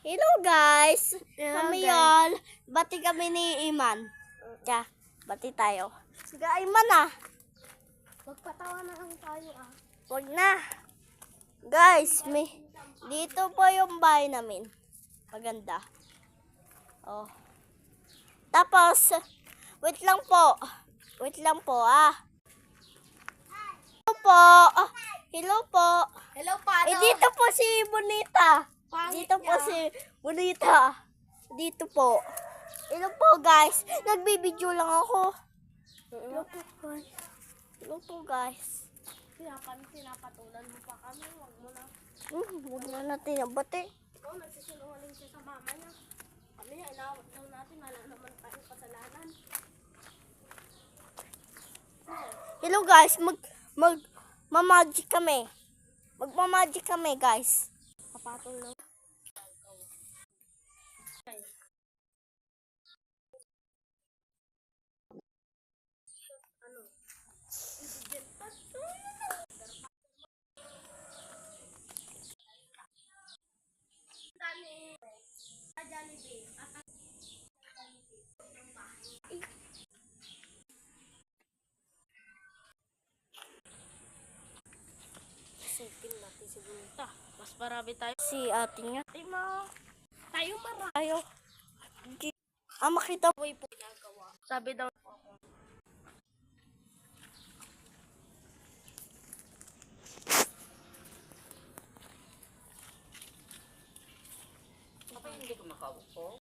Hello guys! Hello, Kami guys. yun. Bati kami ni Iman. Kaya, bati tayo. Sige, Iman ah. Magpatawa na lang tayo Wag na. Guys, dito po yung bahay namin. Maganda. Oh. Tapos, wait lang po. Wait lang po ah. Hello po. Hello po. Hello, paano? Dito po si Bonita. Pangit Dito po niya. si Bonita. Dito po. Hello po guys. Nagbibideo lang ako. Hello po guys. Hello po guys. Pinapatulan mo pa kami. Huwag mo na. Huwag na natin nabati. Ikaw, nagsisinungaling siya sa mama niya. Kami, inawat daw natin. Wala naman tayong kasalanan. Hello guys. Mag-magic kami. Magmamagic kami guys. Kapatol lang. Isipin natin si Bunta. Mas marami tayo. Si ate niya. Tayo marami. Ayo. Makita mo. Po ginagawa. Sabi daw.